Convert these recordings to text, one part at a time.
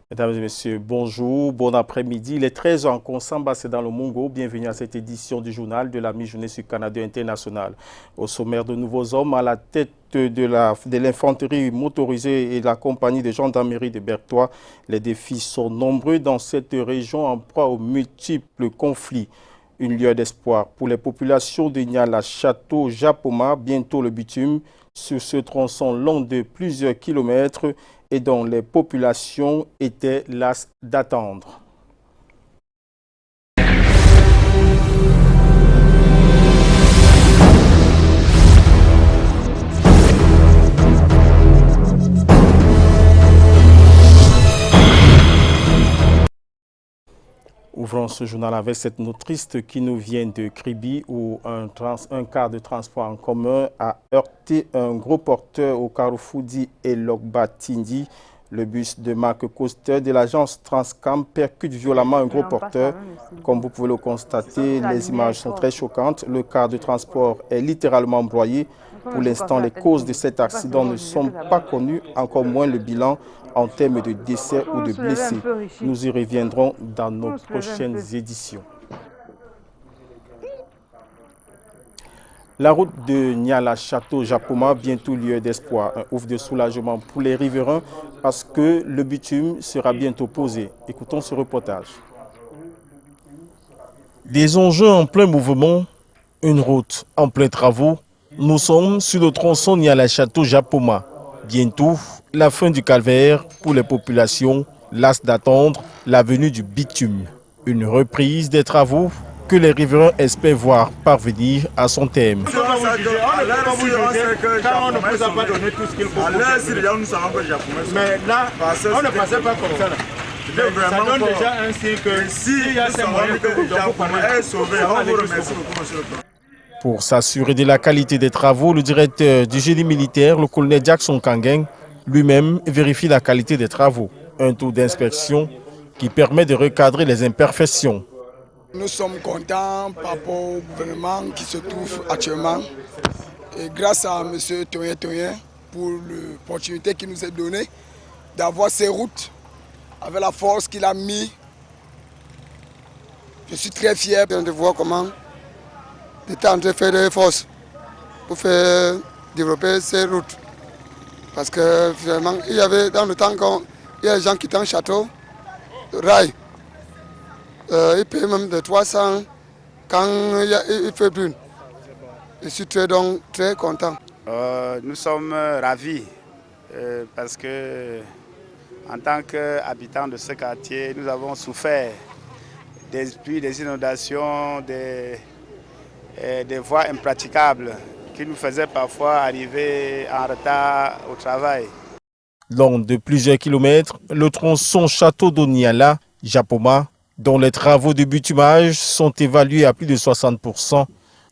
Mesdames et messieurs, bonjour, bon après-midi. Il est 13 h en Konsamba, c'est dans le Mongo. Bienvenue à cette édition du journal de la mi-journée sur Canada International. Au sommaire, de nouveaux hommes à la tête de l'infanterie motorisée et la compagnie de gendarmerie de Bertois. Les défis sont nombreux dans cette région en proie aux multiples conflits. Une lueur d'espoir pour les populations de Niala, Château, Japoma, bientôt le bitume, sur ce tronçon long de plusieurs kilomètres et dont les populations étaient lasses d'attendre. Ouvrons ce journal avec cette note triste qui nous vient de Kribi où un car de transport en commun a heurté un gros porteur au carrefour dit Elokba Tindi. Le bus de marque Coaster de l'agence Transcam percute violemment un gros porteur. Comme vous pouvez le constater, les images sont très choquantes. Le car de transport est littéralement broyé. Pour l'instant, les causes de cet accident ne sont pas connues, encore moins le bilan en termes de décès ou de blessés. Nous y reviendrons dans nos prochaines éditions. La route de Niala Château Japoma, bientôt lieu d'espoir. Un ouf de soulagement pour les riverains parce que le bitume sera bientôt posé. Écoutons ce reportage. Des engins en plein mouvement, une route en plein travaux. Nous sommes sur le tronçon Niala Château Japoma. Bientôt, la fin du calvaire pour les populations, lasses d'attendre la venue du bitume. Une reprise des travaux que les riverains espèrent voir parvenir à son terme. Mais là, on ne passait pas comme ça. Ça donne déjà un signe que s'il y a ces moyens que vous pouvez sauver, on vous remercie beaucoup. Pour s'assurer de la qualité des travaux, le directeur du génie militaire, le colonel Jackson Kangeng, lui-même vérifie la qualité des travaux. Un tour d'inspection qui permet de recadrer les imperfections. Nous sommes contents par rapport au gouvernement qui se trouve actuellement et grâce à M. Toyen pour l'opportunité qu'il nous a donnée d'avoir ces routes avec la force qu'il a mis. Je suis très fier de voir comment l'État est en train de faire des forces pour faire développer ces routes. Parce que finalement, il y avait dans le temps quand il y a des gens qui étaient en château, rail. Il paye même de 300 quand il fait plus. Je suis très content. Nous sommes ravis parce que en tant qu'habitants de ce quartier, nous avons souffert des pluies, des inondations, des voies impraticables qui nous faisaient parfois arriver en retard au travail. Long de plusieurs kilomètres, le tronçon Château d'Oniala, Japoma, dont les travaux de bitumage sont évalués à plus de 60%,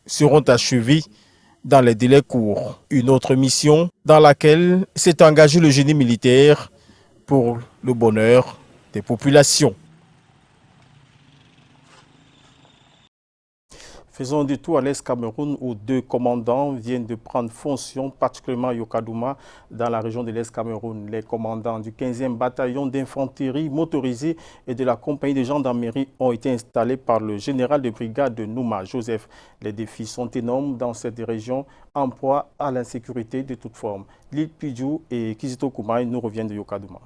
seront achevés dans les délais courts. Une autre mission dans laquelle s'est engagé le génie militaire pour le bonheur des populations. Faisons du tour à l'Est Cameroun où deux commandants viennent de prendre fonction, particulièrement à Yokadouma, dans la région de l'Est Cameroun. Les commandants du 15e bataillon d'infanterie motorisée et de la compagnie de gendarmerie ont été installés par le général de brigade de Nouma, Joseph. Les défis sont énormes dans cette région, en proie à l'insécurité de toute forme. Lil Pidjou et Kizito Koumaï nous reviennent de Yokadouma.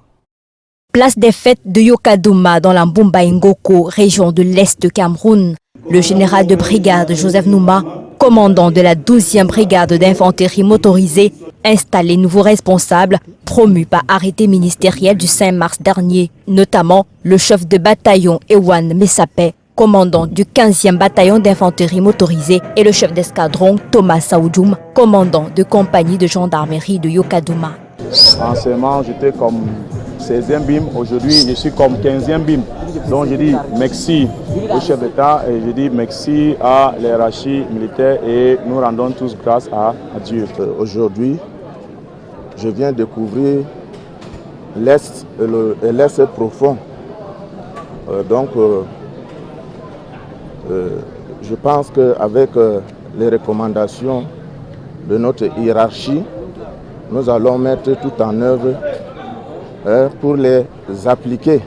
Place des fêtes de Yokadouma dans la Mbumba Ngoko, région de l'Est de Cameroun. Le général de brigade Joseph Nouma, commandant de la 12e brigade d'infanterie motorisée, installé nouveau responsable, promu par arrêté ministériel du 5 mars dernier. Notamment le chef de bataillon Ewan Messapé, commandant du 15e bataillon d'infanterie motorisée, et le chef d'escadron Thomas Saoudjoum, commandant de compagnie de gendarmerie de Yokadouma. Anciennement, j'étais comme 16e BIM, aujourd'hui je suis comme 15e BIM. Donc je dis merci au chef d'État et je dis merci à l'hiérarchie militaire et nous rendons tous grâce à Dieu. Aujourd'hui, je viens découvrir l'Est et l'Est profond. Je pense qu'avec les recommandations de notre hiérarchie, nous allons mettre tout en œuvre pour les appliquer.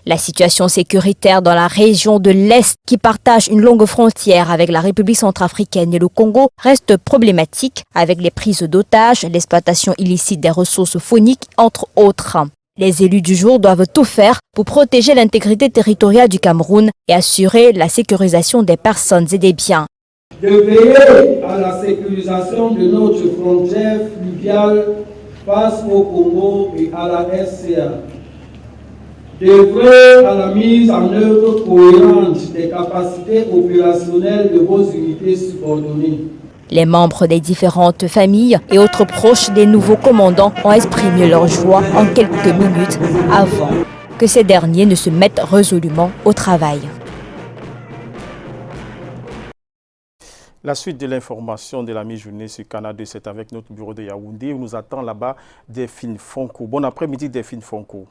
La situation sécuritaire dans la région de l'Est, qui partage une longue frontière avec la République centrafricaine et le Congo, reste problématique avec les prises d'otages, l'exploitation illicite des ressources phoniques, entre autres. Les élus du jour doivent tout faire pour protéger l'intégrité territoriale du Cameroun et assurer la sécurisation des personnes et des biens. De veiller à la sécurisation de notre frontière fluviale face au Congo et à la RCA. D'œuvrer à la mise en œuvre cohérente des capacités opérationnelles de vos unités subordonnées. Les membres des différentes familles et autres proches des nouveaux commandants ont exprimé leur joie en quelques minutes avant que ces derniers ne se mettent résolument au travail. La suite de l'information de la mi-journée sur Canada, c'est avec notre bureau de Yaoundé où nous attend là-bas Delphine Fonko. Bon après-midi Delphine Fonko.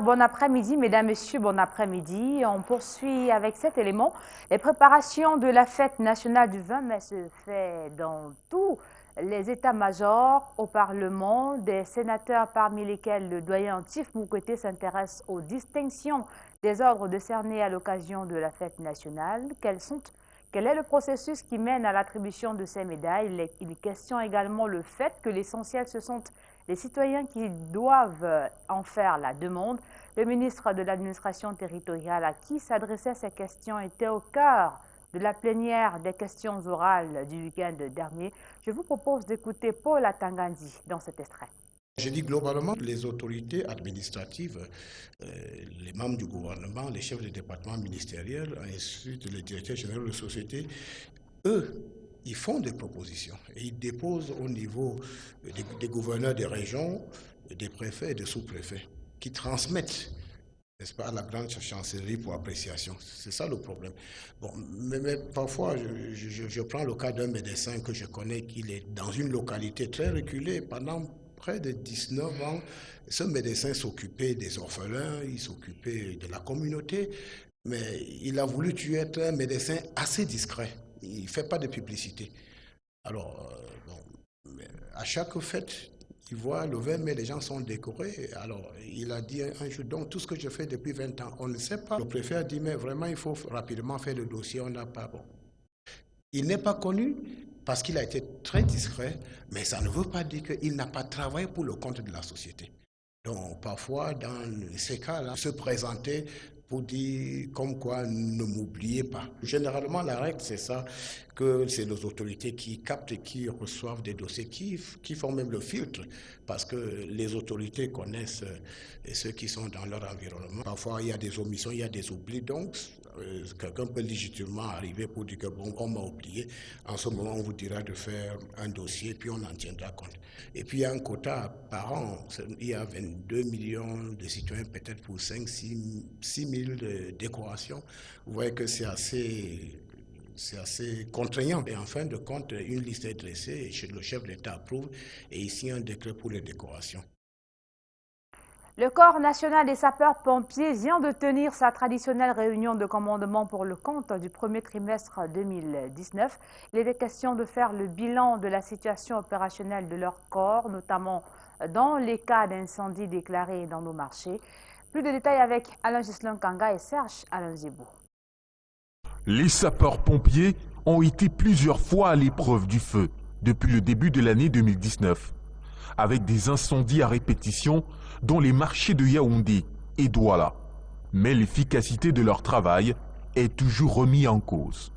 Bon après-midi, mesdames, messieurs, bon après-midi. On poursuit avec cet élément. Les préparations de la fête nationale du 20 mai se fait dans tous les états-majors au Parlement. Des sénateurs parmi lesquels le doyen Tif Moukwete s'intéresse aux distinctions des ordres décernés à l'occasion de la fête nationale. Quel est le processus qui mène à l'attribution de ces médailles? Il questionne également le fait que l'essentiel ce sont les citoyens qui doivent en faire la demande. Le ministre de l'administration territoriale à qui s'adressaient ces questions était au cœur de la plénière des questions orales du week-end dernier. Je vous propose d'écouter Paul Atangandi dans cet extrait. Je dis globalement, les autorités administratives, les membres du gouvernement, les chefs de département ministériels, ainsi que les directeurs généraux de société, eux, ils font des propositions et ils déposent au niveau des gouverneurs des régions, des préfets et des sous-préfets qui transmettent, n'est-ce pas, à la grande chancellerie pour appréciation. C'est ça le problème. Bon, mais parfois, je prends le cas d'un médecin que je connais qui est dans une localité très reculée pendant près de 19 ans. Ce médecin s'occupait des orphelins, il s'occupait de la communauté, mais il a voulu être un médecin assez discret. Il ne fait pas de publicité. Alors, à chaque fête, il voit le 20 mai, les gens sont décorés. Alors, il a dit un jour, donc tout ce que je fais depuis 20 ans, on ne sait pas. Le préfet a dit, mais vraiment, il faut rapidement faire le dossier, on n'a pas. Bon. Il n'est pas connu parce qu'il a été très discret, mais ça ne veut pas dire qu'il n'a pas travaillé pour le compte de la société. Donc, parfois, dans ces cas-là, se présenter pour dire comme quoi ne m'oubliez pas. Généralement, la règle, c'est ça, que c'est les autorités qui captent et qui reçoivent des dossiers, qui font même le filtre, parce que les autorités connaissent ceux qui sont dans leur environnement. Parfois, il y a des omissions, il y a des oublis, donc quelqu'un peut légitimement arriver pour dire que bon, on m'a oublié. En ce moment, on vous dira de faire un dossier, puis on en tiendra compte. Et puis, il y a un quota par an. Il y a 22 millions de citoyens, peut-être pour 5-6 000 décorations. Vous voyez que c'est assez contraignant. Et en fin de compte, une liste est dressée, le chef de l'État approuve, et ici un décret pour les décorations. Le Corps national des sapeurs-pompiers vient de tenir sa traditionnelle réunion de commandement pour le compte du premier trimestre 2019. Il était question de faire le bilan de la situation opérationnelle de leur corps, notamment dans les cas d'incendie déclarés dans nos marchés. Plus de détails avec Alain Gislain Kanga et Serge Alain Zébou. Les sapeurs-pompiers ont été plusieurs fois à l'épreuve du feu depuis le début de l'année 2019, avec des incendies à répétition dans les marchés de Yaoundé et Douala. Mais l'efficacité de leur travail est toujours remise en cause.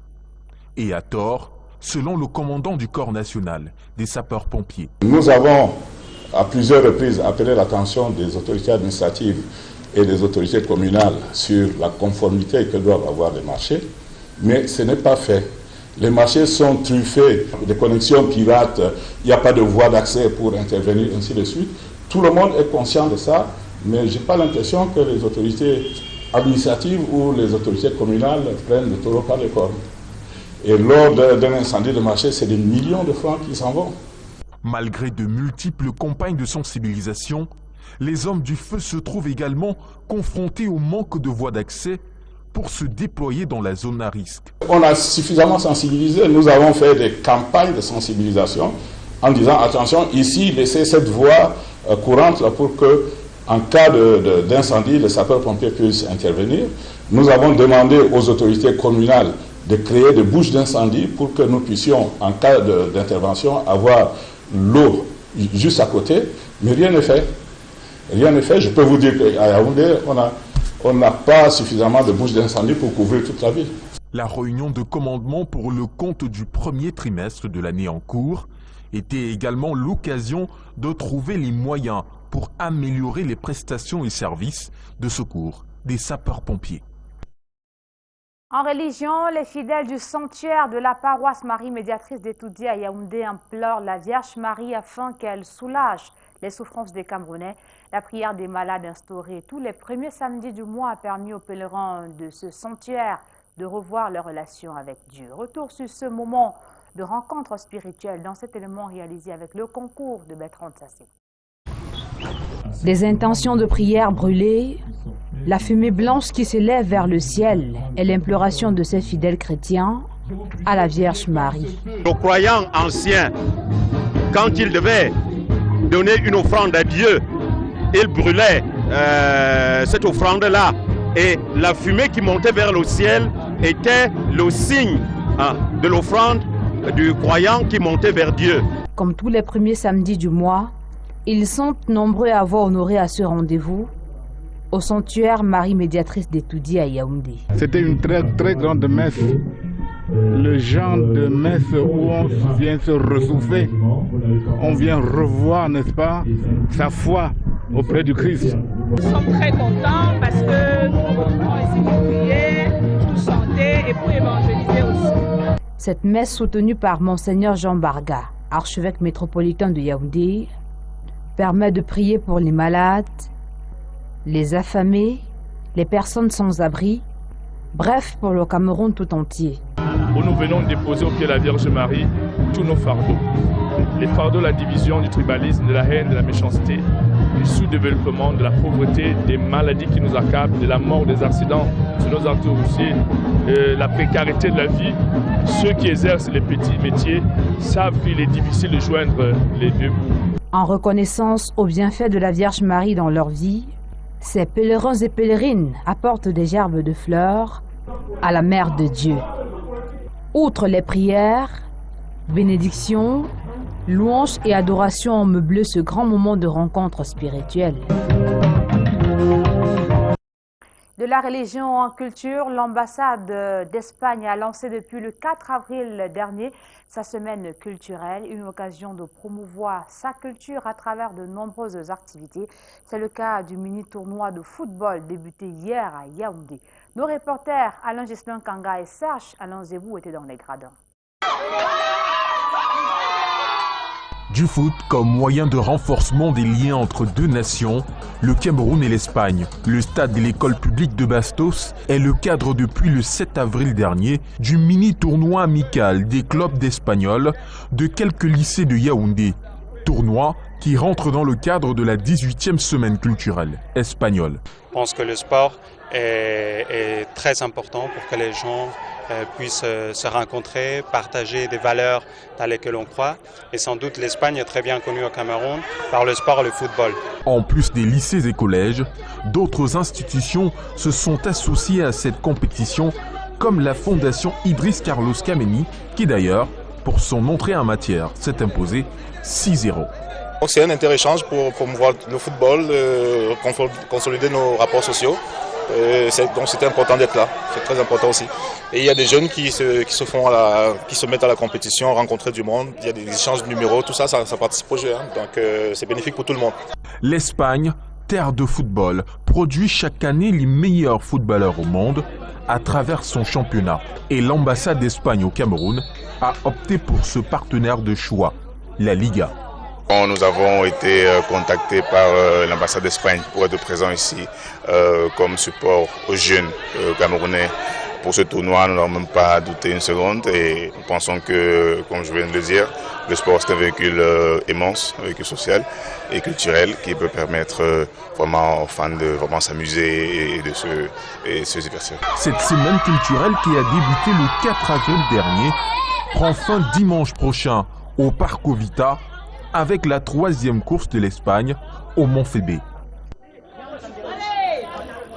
Et à tort, selon le commandant du Corps national des sapeurs-pompiers. Nous avons à plusieurs reprises appelé l'attention des autorités administratives et des autorités communales sur la conformité que doivent avoir les marchés, mais ce n'est pas fait. Les marchés sont truffés de connexions pirates, il n'y a pas de voie d'accès pour intervenir, ainsi de suite. Tout le monde est conscient de ça, mais je n'ai pas l'impression que les autorités administratives ou les autorités communales prennent le taureau par les cornes. Et lors d'un incendie de marché, c'est des millions de francs qui s'en vont. Malgré de multiples campagnes de sensibilisation, les hommes du feu se trouvent également confrontés au manque de voies d'accès pour se déployer dans la zone à risque. On a suffisamment sensibilisé, nous avons fait des campagnes de sensibilisation en disant attention, ici, laissez cette voie courante là, pour que, en cas d'incendie, les sapeurs-pompiers puissent intervenir. Nous avons demandé aux autorités communales de créer des bouches d'incendie pour que nous puissions, en cas d'intervention, avoir l'eau juste à côté, mais rien n'est fait. Rien n'est fait. Je peux vous dire qu'à Yaoundé, on n'a pas suffisamment de bouches d'incendie pour couvrir toute la ville. La réunion de commandement pour le compte du premier trimestre de l'année en cours était également l'occasion de trouver les moyens pour améliorer les prestations et services de secours des sapeurs-pompiers. En religion, les fidèles du sanctuaire de la paroisse Marie Médiatrice d'Etoudi à Yaoundé implorent la Vierge Marie afin qu'elle soulage les souffrances des Camerounais. La prière des malades instaurée tous les premiers samedis du mois a permis aux pèlerins de ce sanctuaire de revoir leur relation avec Dieu. Retour sur ce moment de rencontre spirituelle dans cet élément réalisé avec le concours de Bertrand Sassé. Des intentions de prière brûlées, la fumée blanche qui s'élève vers le ciel et l'imploration de ces fidèles chrétiens à la Vierge Marie. Nos croyants anciens, quand ils devaient donner une offrande à Dieu, ils brûlaient cette offrande-là. Et la fumée qui montait vers le ciel était le signe de l'offrande du croyant qui montait vers Dieu. Comme tous les premiers samedis du mois, ils sont nombreux à avoir honoré à ce rendez-vous au sanctuaire Marie Médiatrice d'Etoudi à Yaoundé. C'était une très grande messe. Le genre de messe où on vient se ressourcer, on vient revoir, n'est-ce pas, sa foi auprès du Christ. Nous sommes très contents parce que nous venons ici pour prier, pour chanter et pour évangéliser aussi. Cette messe soutenue par Monseigneur Jean Barga, archevêque métropolitain de Yaoundé, permet de prier pour les malades, les affamés, les personnes sans abri, bref pour le Cameroun tout entier. Où nous venons déposer au pied de la Vierge Marie tous nos fardeaux. Les fardeaux de la division, du tribalisme, de la haine, de la méchanceté, du sous-développement, de la pauvreté, des maladies qui nous accablent, de la mort, des accidents sur nos entours aussi, la précarité de la vie. Ceux qui exercent les petits métiers savent qu'il est difficile de joindre les deux bouts. En reconnaissance aux bienfaits de la Vierge Marie dans leur vie, ces pèlerins et pèlerines apportent des gerbes de fleurs à la Mère de Dieu. Outre les prières, bénédictions, louanges et adorations ont meublé ce grand moment de rencontre spirituelle. De la religion en culture, l'ambassade d'Espagne a lancé depuis le 4 avril dernier sa semaine culturelle, une occasion de promouvoir sa culture à travers de nombreuses activités. C'est le cas du mini-tournoi de football débuté hier à Yaoundé. Nos reporters Alain Gislin Kanga et Serge Alain Zebou étaient dans les gradins. Du foot comme moyen de renforcement des liens entre deux nations, le Cameroun et l'Espagne. Le stade de l'école publique de Bastos est le cadre depuis le 7 avril dernier du mini-tournoi amical des clubs d'Espagnols de quelques lycées de Yaoundé. Tournoi qui rentre dans le cadre de la 18e semaine culturelle espagnole. Je pense que le sport est très important pour que les gens puissent se rencontrer, partager des valeurs dans lesquelles on croit. Et sans doute l'Espagne est très bien connue au Cameroun par le sport et le football. En plus des lycées et collèges, d'autres institutions se sont associées à cette compétition, comme la fondation Idriss Carlos Kameni, qui d'ailleurs, pour son entrée en matière, s'est imposée 6-0. C'est un inter-échange pour promouvoir le football, consolider nos rapports sociaux. Donc c'était important d'être là, c'est très important aussi. Et il y a des jeunes qui se mettent à la compétition, rencontrer du monde, il y a des échanges de numéros, tout ça, ça participe au jeu, hein. Donc c'est bénéfique pour tout le monde. L'Espagne, terre de football, produit chaque année les meilleurs footballeurs au monde à travers son championnat. Et l'ambassade d'Espagne au Cameroun a opté pour ce partenaire de choix, la Liga. Nous avons été contactés par l'ambassade d'Espagne pour être présents ici comme support aux jeunes camerounais pour ce tournoi, nous n'avons même pas douté une seconde et nous pensons que, comme je viens de le dire, le sport c'est un véhicule immense, un véhicule social et culturel qui peut permettre vraiment aux fans de vraiment s'amuser et de se divertir. Cette semaine culturelle qui a débuté le 4 avril dernier prend fin dimanche prochain au Parco Vita avec la 3e course de l'Espagne au Montfébé.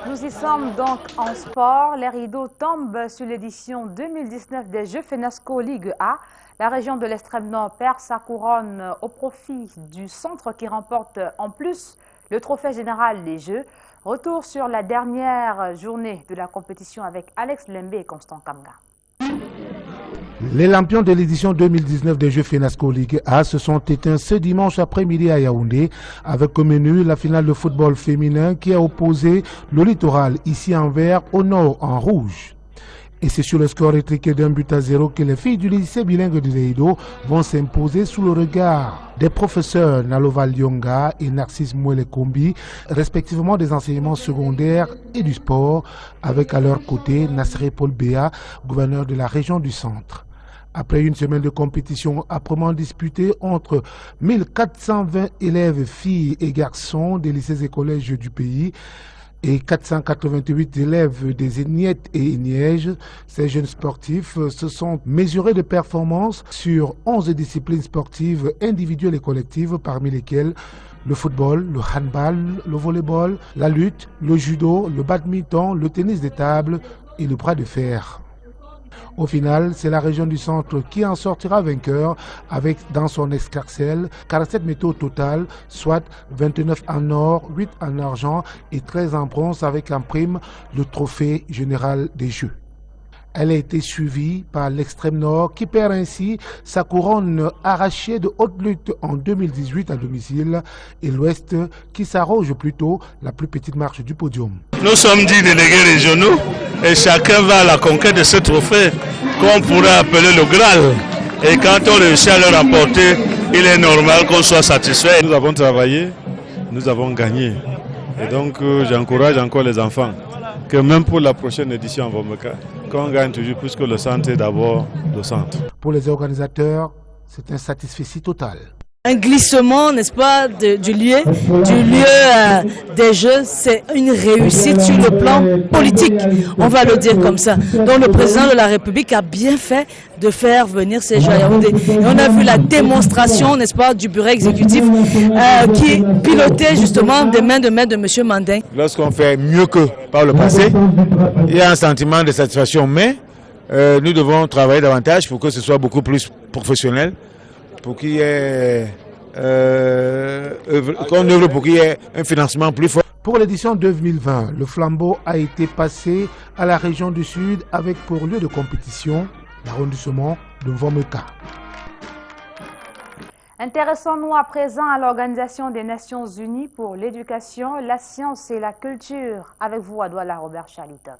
Nous y sommes donc en sport. Les rideaux tombent sur l'édition 2019 des Jeux FENASCO Ligue A. La région de l'extrême nord perd sa couronne au profit du centre qui remporte en plus le trophée général des Jeux. Retour sur la dernière journée de la compétition avec Alex Lembe et Constant Kamga. Les lampions de l'édition 2019 des Jeux FENASCO Ligue A se sont éteints ce dimanche après-midi à Yaoundé avec au menu la finale de football féminin qui a opposé le littoral ici en vert au nord en rouge. Et c'est sur le score étriqué d'1-0 que les filles du lycée bilingue de Leido vont s'imposer sous le regard des professeurs Nalova Lyonga et Narcisse Mouele-Kombi, respectivement des enseignements secondaires et du sport, avec à leur côté Nassere Paul Béa, gouverneur de la région du Centre. Après une semaine de compétition âprement disputée entre 1420 élèves, filles et garçons des lycées et collèges du pays, et 488 élèves des Ignettes et Ignièges, ces jeunes sportifs se sont mesurés de performances sur 11 disciplines sportives individuelles et collectives, parmi lesquelles le football, le handball, le volleyball, la lutte, le judo, le badminton, le tennis de table et le bras de fer. Au final, c'est la région du Centre qui en sortira vainqueur avec dans son escarcelle 47 métaux au total, soit 29 en or, 8 en argent et 13 en bronze avec en prime le trophée général des Jeux. Elle a été suivie par l'extrême nord qui perd ainsi sa couronne arrachée de haute lutte en 2018 à domicile et l'ouest qui s'arroge plutôt la plus petite marche du podium. Nous sommes 10 délégués régionaux et chacun va à la conquête de ce trophée qu'on pourrait appeler le Graal. Et quand on réussit à le remporter, il est normal qu'on soit satisfait. Nous avons travaillé, nous avons gagné. Et donc j'encourage encore les enfants que même pour la prochaine édition en Vomeka, qu'on gagne toujours plus que le centre est d'abord le centre. Pour les organisateurs, c'est un satisfecit total. Un glissement, n'est-ce pas, du lieu des Jeux, c'est une réussite sur le plan politique, on va le dire comme ça. Donc le président de la République a bien fait de faire venir ces Jeux à Yaoundé. Et on a vu la démonstration, n'est-ce pas, du bureau exécutif qui pilotait justement des mains de maître de M. Mandin. Lorsqu'on fait mieux que par le passé, il y a un sentiment de satisfaction, mais nous devons travailler davantage pour que ce soit beaucoup plus professionnel, pour qu'il y ait qu'on œuvre pour qu'il y ait un financement plus fort. Pour l'édition 2020, le flambeau a été passé à la région du Sud avec pour lieu de compétition l'arrondissement de Vomeka. Intéressons-nous à présent à l'Organisation des Nations Unies pour l'éducation, la science et la culture. Avec vous, à Douala Robert Chalitok.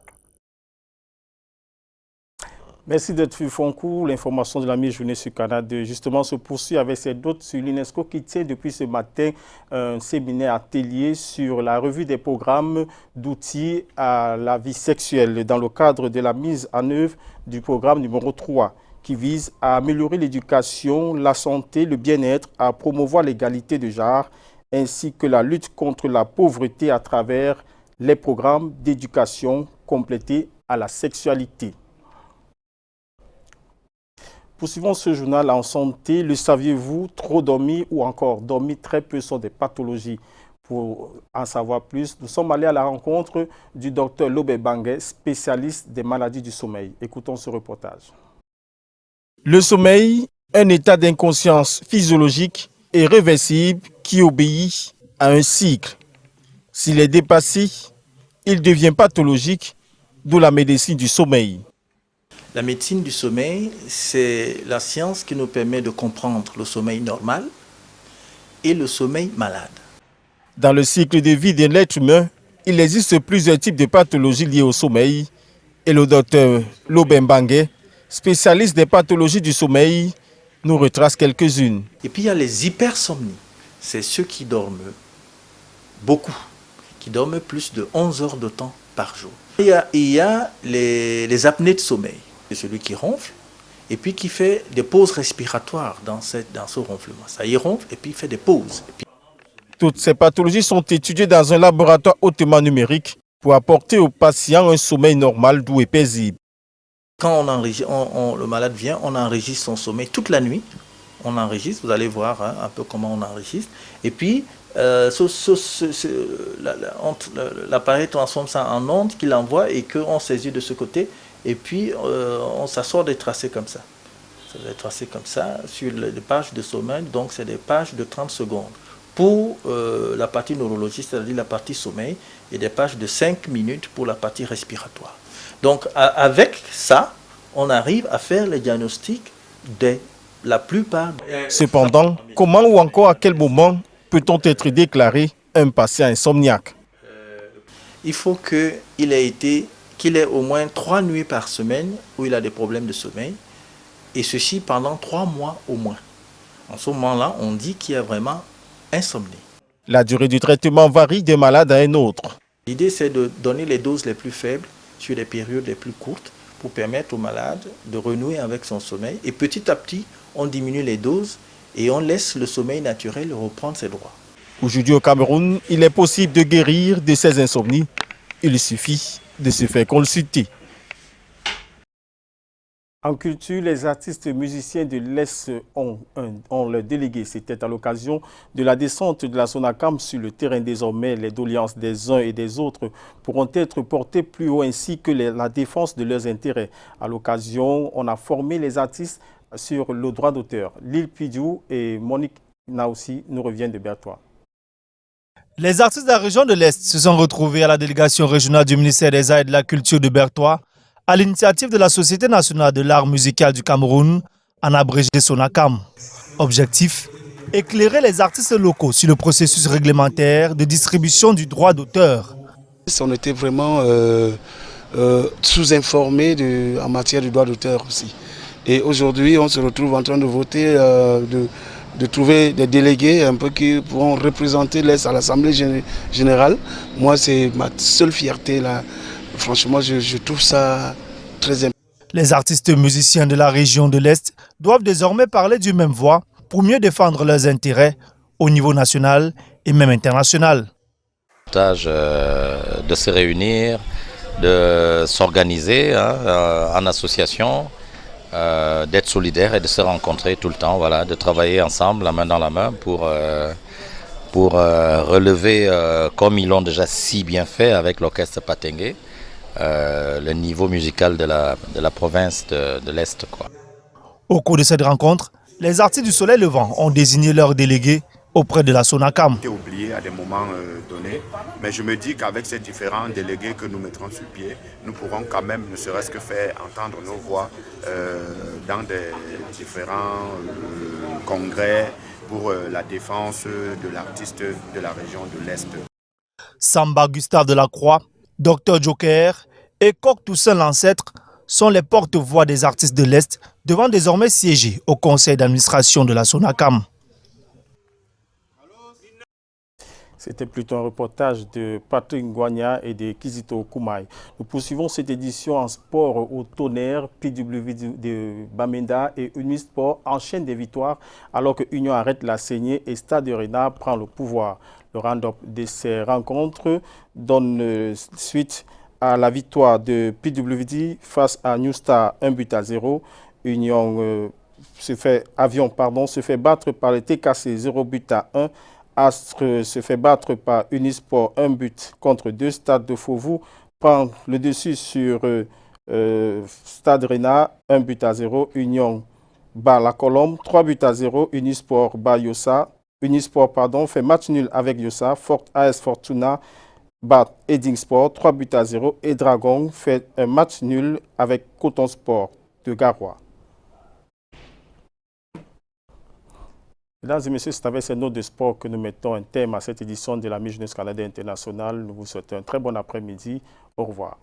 Merci d'être vu, Fonkou. L'information de la mi-journée sur Canada justement se poursuit avec ces doutes sur l'UNESCO qui tient depuis ce matin un séminaire atelier sur la revue des programmes d'outils à la vie sexuelle dans le cadre de la mise en œuvre du programme numéro 3 qui vise à améliorer l'éducation, la santé, le bien-être, à promouvoir l'égalité de genre ainsi que la lutte contre la pauvreté à travers les programmes d'éducation complétés à la sexualité. Poursuivons ce journal en santé. Le saviez-vous, trop dormir ou encore dormir très peu sont des pathologies. Pour en savoir plus, nous sommes allés à la rencontre du docteur Lobé Bangué, spécialiste des maladies du sommeil. Écoutons ce reportage. Le sommeil, un état d'inconscience physiologique et réversible qui obéit à un cycle. S'il est dépassé, il devient pathologique, d'où la médecine du sommeil. La médecine du sommeil, c'est la science qui nous permet de comprendre le sommeil normal et le sommeil malade. Dans le cycle de vie de l'être humain, il existe plusieurs types de pathologies liées au sommeil et le docteur Lobé Bangué, spécialiste des pathologies du sommeil, nous retrace quelques-unes. Et puis il y a les hypersomnies, c'est ceux qui dorment beaucoup, qui dorment plus de 11 heures de temps par jour. Il y a les apnées de sommeil. C'est celui qui ronfle et puis qui fait des pauses respiratoires dans ce ronflement. Ça y ronfle et puis il fait des pauses. Toutes ces pathologies sont étudiées dans un laboratoire hautement numérique pour apporter aux patients un sommeil normal, doux et paisible. Quand le malade vient, on enregistre son sommeil toute la nuit. On enregistre, vous allez voir un peu comment on enregistre. Et puis, l'appareil transforme ça en ondes qu'il envoie et qu'on saisit de ce côté. Et puis, ça sort des tracés comme ça. Ça va être tracé comme ça sur les pages de sommeil. Donc, c'est des pages de 30 secondes. Pour la partie neurologique, c'est-à-dire la partie sommeil, et des pages de 5 minutes pour la partie respiratoire. Donc, avec ça, on arrive à faire les diagnostics de la plupart. Cependant, comment ou encore à quel moment peut-on être déclaré un patient insomniaque? Il faut qu'il ait au moins 3 nuits par semaine où il a des problèmes de sommeil, et ceci pendant 3 mois au moins. En ce moment-là, on dit qu'il y a vraiment insomnie. La durée du traitement varie d'un malade à un autre. L'idée, c'est de donner les doses les plus faibles sur les périodes les plus courtes pour permettre au malade de renouer avec son sommeil. Et petit à petit, on diminue les doses et on laisse le sommeil naturel reprendre ses droits. Aujourd'hui au Cameroun, il est possible de guérir de ces insomnies. Il suffit de se faire consulter. En culture, les artistes musiciens de l'Est ont leur délégué. C'était à l'occasion de la descente de la SONACAM sur le terrain. Désormais, les doléances des uns et des autres pourront être portées plus haut ainsi que la défense de leurs intérêts. À l'occasion, on a formé les artistes sur le droit d'auteur. Lille Pidou et Monique Naoussi nous reviennent de Bertois. Les artistes de la région de l'Est se sont retrouvés à la délégation régionale du ministère des Arts et de la Culture de Bertois à l'initiative de la Société nationale de l'art musical du Cameroun, en abrégé SONACAM. Objectif, éclairer les artistes locaux sur le processus réglementaire de distribution du droit d'auteur. On était vraiment sous-informés en matière de droit d'auteur aussi. Et aujourd'hui, on se retrouve en train de voter, de trouver des délégués un peu qui pourront représenter l'Est à l'Assemblée générale. Moi, c'est ma seule fierté là. Franchement, je trouve ça très important. Les artistes musiciens de la région de l'Est doivent désormais parler d'une même voix pour mieux défendre leurs intérêts au niveau national et même international. De se réunir, de s'organiser en association, d'être solidaires et de se rencontrer tout le temps, voilà, de travailler ensemble, la main dans la main pour relever, comme ils l'ont déjà si bien fait avec l'orchestre Patengue, le niveau musical de la province de l'Est. Au cours de cette rencontre, les artistes du Soleil Levant ont désigné leurs délégués auprès de la SONACAM. J'ai oublié à des moments donnés, mais je me dis qu'avec ces différents délégués que nous mettrons sur pied, nous pourrons quand même ne serait-ce que faire entendre nos voix dans des différents congrès pour la défense de l'artiste de la région de l'Est. Samba Gustave de la Croix, Dr Joker et Coq Toussaint l'ancêtre sont les porte-voix des artistes de l'Est devant désormais siéger au conseil d'administration de la SONACAM. C'était plutôt un reportage de Patrick Ngwanya et de Kizito Koumaï. Nous poursuivons cette édition en sport au tonnerre. PW de Bamenda et Unisport enchaînent des victoires alors que Union arrête la saignée et Stade Arena prend le pouvoir. Le round-up de ces rencontres donne suite à la victoire de PWD face à New Star 1-0. Avion se fait battre par le TKC 0-1. Astre se fait battre par Unisport 1-2. Stade de Fauvoux prend le dessus sur Stade Rena 1-0. Union bat la Colombe 3-0. Unisport bat Yossa. Unisport fait match nul avec Yossa. AS Fortuna bat Edingsport 3-0. Et Dragon fait un match nul avec Coton Sport de Garoua. Mesdames et messieurs, c'est avec ces notes de sport que nous mettons un thème à cette édition de la Mi-Jeunesse Canadienne Internationale. Nous vous souhaitons un très bon après-midi. Au revoir.